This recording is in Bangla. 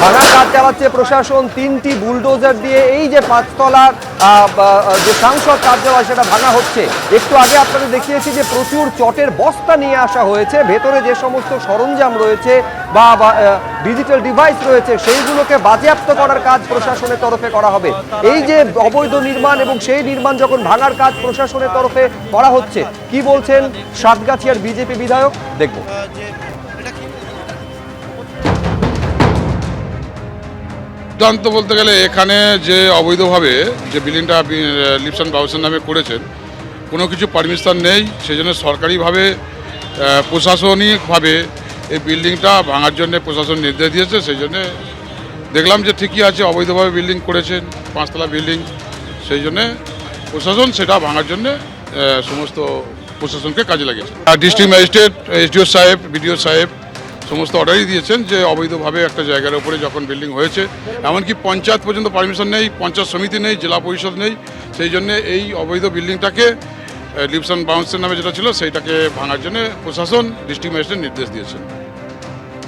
ভাঙার কাজ চালাচ্ছে প্রশাসন, 3টি বুলডোজার দিয়ে এই যে 5 তলার যে সাংসদ কার্যালয় সেটা ভাঙা হচ্ছে। একটু আগে আপনাদের দেখিয়েছি যে প্রচুর চটের বস্তা নিয়ে আসা হয়েছে, ভেতরে যে সমস্ত সরঞ্জাম রয়েছে বা ডিজিটাল ডিভাইস রয়েছে সেইগুলোকে বাজেয়াপ্ত করার কাজ প্রশাসনের তরফে করা হবে। এই যে অবৈধ নির্মাণ এবং সেই নির্মাণ যখন ভাঙার কাজ প্রশাসনের তরফে করা হচ্ছে, কি বলছেন সাতগাছিয়ার বিজেপি বিধায়ক, দেখব। সিদ্ধান্ত বলতে গেলে এখানে যে অবৈধভাবে যে বিল্ডিংটা লিভস অ্যান্ড বাউন্সের নামে করেছেন, কোনো কিছু পারমিশন নেই, সেই জন্য সরকারিভাবে প্রশাসনিকভাবে এই বিল্ডিংটা ভাঙার জন্য প্রশাসন নির্দেশ দিয়েছে। সেই জন্য দেখলাম যে ঠিকই আছে, অবৈধভাবে বিল্ডিং করেছেন, 5 তলা বিল্ডিং, সেই জন্যে প্রশাসন সেটা ভাঙার জন্য সমস্ত প্রশাসনকে কাজে লাগিয়েছে। ডিস্ট্রিক্ট ম্যাজিস্ট্রেট, এসডিও সাহেব, বিডিও সাহেব সমস্ত অর্ডারই দিয়েছেন যে অবৈধভাবে একটা জায়গার উপরে যখন বিল্ডিং হয়েছে, এমনকি পঞ্চায়েত পর্যন্ত পারমিশন নেই, পঞ্চায়েত সমিতি নেই, জেলা পরিষদ নেই, সেই জন্য এই অবৈধ বিল্ডিংটাকে লিভস অ্যান্ড বাউন্সের নামে যেটা ছিল সেইটাকে ভাঙার জন্য প্রশাসন ডিস্ট্রিক্ট ম্যাজিস্ট্রেট নির্দেশ দিয়েছেন।